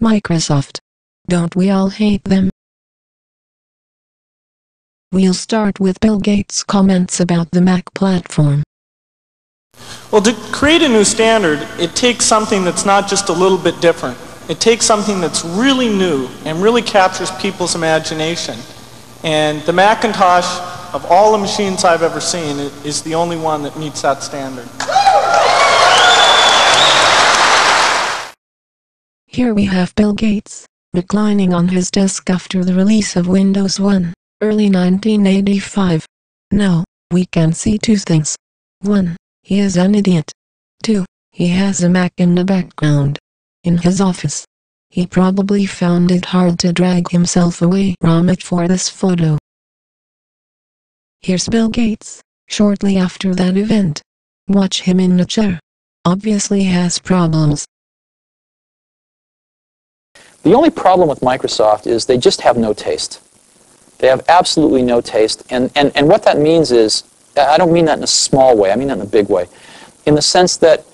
Microsoft. Don't we all hate them? We'll start with Bill Gates' comments about the Mac platform. Well, to create a new standard, it takes something that's not just a little bit different. It takes something that's really new and really captures people's imagination. And the Macintosh, of all the machines I've ever seen, is the only one that meets that standard. Here we have Bill Gates, reclining on his desk after the release of Windows 1, early 1985. Now, we can see two things. 1. He is an idiot. 2. He has a Mac in the background. In his office. He probably found it hard to drag himself away from it for this photo. Here's Bill Gates, shortly after that event. Watch him in the chair. Obviously has problems. The only problem with Microsoft is they just have no taste. They have absolutely no taste, and what that means is, I don't mean that in a small way, I mean that in a big way, in the sense that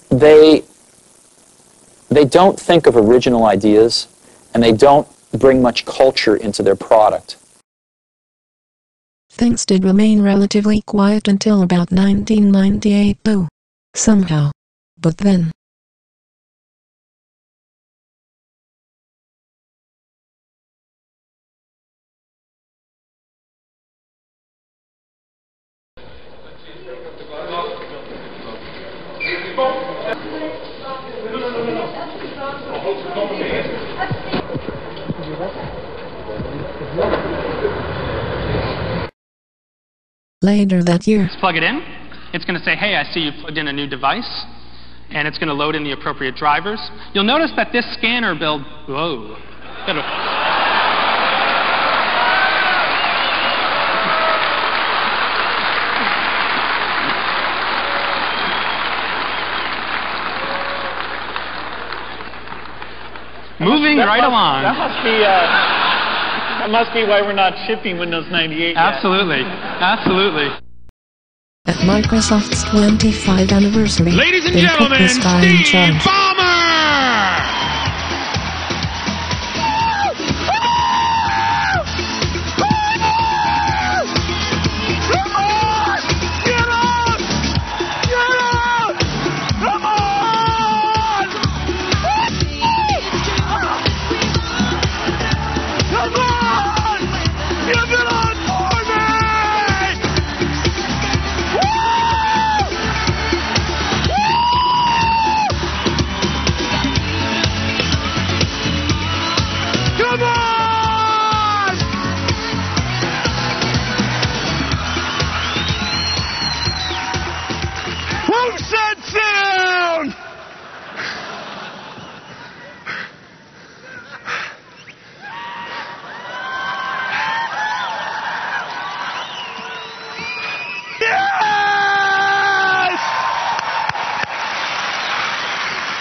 they don't think of original ideas, and they don't bring much culture into their product. Things did remain relatively quiet until about 1998 though. Somehow. But then. Later that year. Let's plug it in. It's going to say, hey, I see you plugged in a new device, and it's going to load in the appropriate drivers. You'll notice that this scanner build, whoa. Moving right along. That must be why we're not shipping Windows 98 yet. Absolutely. Absolutely. At Microsoft's 25th anniversary, ladies and they gentlemen, put this guy in charge.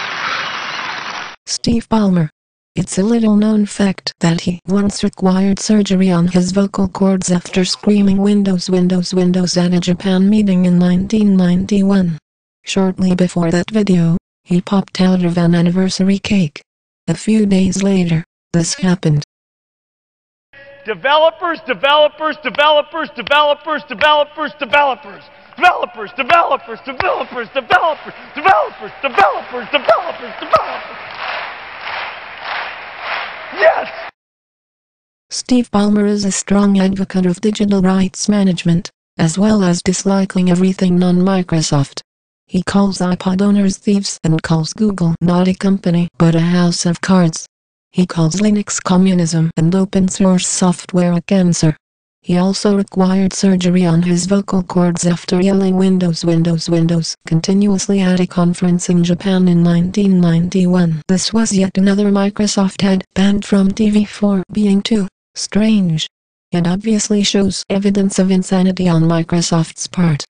Steve Ballmer! Steve Ballmer. It's a little-known fact that he once required surgery on his vocal cords after screaming Windows, Windows, Windows at a Japan meeting in 1991. Shortly before that video, he popped out of an anniversary cake. A few days later, this happened. Developers, developers, developers, developers, developers, developers. Developers, developers, developers, developers, developers, developers, developers, developers. Yes! Steve Ballmer is a strong advocate of digital rights management, as well as disliking everything non-Microsoft. He calls iPod owners thieves and calls Google not a company but a house of cards. He calls Linux communism and open source software a cancer. He also required surgery on his vocal cords after yelling Windows, Windows, Windows continuously at a conference in Japan in 1991. This was yet another Microsoft head banned from TV for being too strange. It obviously shows evidence of insanity on Microsoft's part.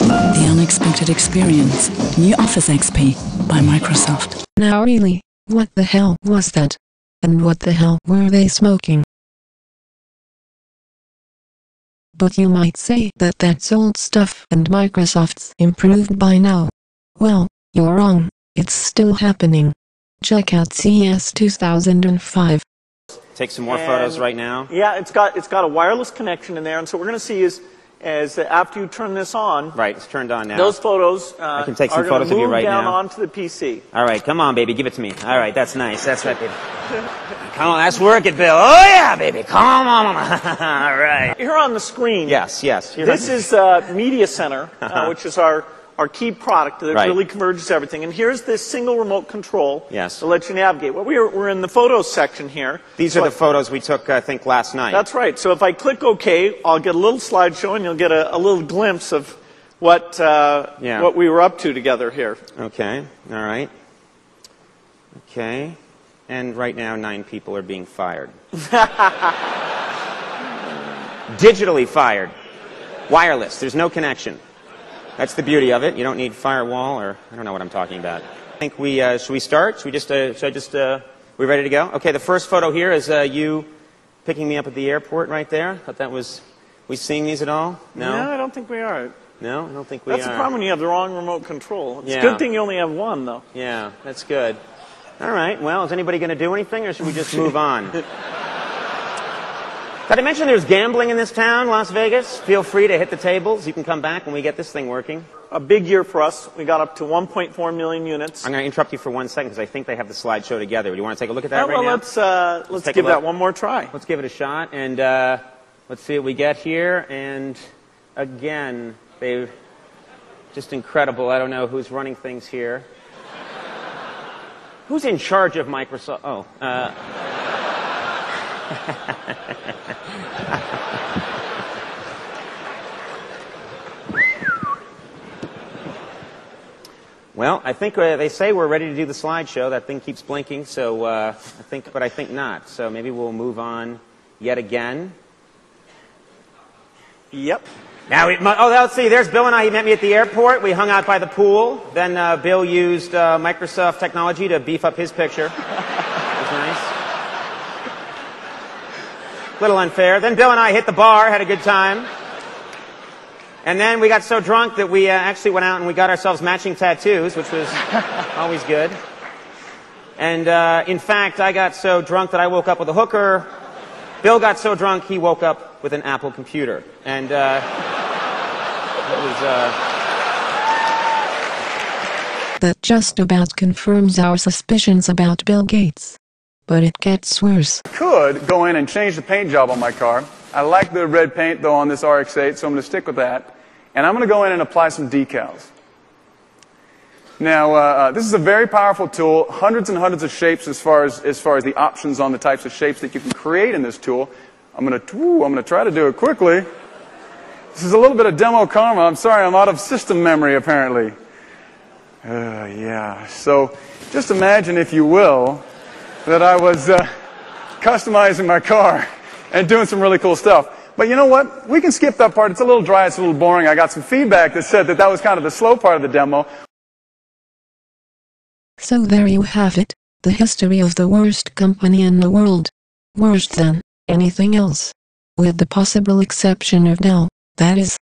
The unexpected experience. New Office XP. by Microsoft. Now really, what the hell was that? And what the hell were they smoking? But you might say that that's old stuff and Microsoft's improved by now. Well, you're wrong, it's still happening. Check out CES 2005. Take some more photos right now. Yeah, it's got a wireless connection in there, and so what we're going to see is after you turn this on, right, it's turned on now. Those photos I can take some are photos of you right down now. onto the PC. All right, come on, baby, give it to me. All right, that's nice. That's right, baby. Come on, let's work it, Bill. Oh yeah, baby, come on. All right. Here on the screen. Yes. This is Media Center, which is our key product that really converges everything. And here's this single remote control to let you navigate. Well, we're in the photos section here. These are the photos we took, I think, last night. That's right. So if I click OK, I'll get a little slideshow, and you'll get a little glimpse of what we were up to together here. Okay. All right. Okay. And right now, 9 people are being fired. Digitally fired. Wireless. There's no connection. That's the beauty of it. You don't need firewall, or I don't know what I'm talking about. I think should we start? We ready to go? Okay, the first photo here is you picking me up at the airport right there. Thought that was, we seeing these at all? No? No, I don't think we are. No, I don't think we are. That's the problem when you have the wrong remote control. It's a good thing you only have one, though. Yeah, that's good. All right, well, is anybody going to do anything, or should we just move on? Did I mention there's gambling in this town, Las Vegas? Feel free to hit the tables. You can come back when we get this thing working. A big year for us. We got up to 1.4 million units. I'm going to interrupt you for 1 second because I think they have the slideshow together. Do you want to take a look at that right now? Let's give that one more try. Let's give it a shot, and let's see what we get here. And again, they're just incredible. I don't know who's running things here. Who's in charge of Microsoft? Oh. Well, I think they say we're ready to do the slideshow. That thing keeps blinking, so I think not. So maybe we'll move on yet again. Yep. Now, let's see. There's Bill and I. He met me at the airport. We hung out by the pool. Then Bill used Microsoft technology to beef up his picture. That was nice. Little unfair. Then Bill and I hit the bar, had a good time. And then we got so drunk that we actually went out and we got ourselves matching tattoos, which was always good. And in fact, I got so drunk that I woke up with a hooker. Bill got so drunk he woke up with an Apple computer. And it was... That just about confirms our suspicions about Bill Gates. But it gets worse. Could go in and change the paint job on my car. I like the red paint, though, on this RX-8, so I'm going to stick with that. And I'm going to go in and apply some decals. Now, this is a very powerful tool, hundreds and hundreds of shapes as far as the options on the types of shapes that you can create in this tool. I'm going to try to do it quickly. This is a little bit of demo karma. I'm sorry, I'm out of system memory, apparently. Yeah, so just imagine, if you will, that I was customizing my car and doing some really cool stuff. But you know what? We can skip that part. It's a little dry. It's a little boring. I got some feedback that said that was kind of the slow part of the demo. So there you have it, the history of the worst company in the world. Worse than anything else. With the possible exception of Dell, that is.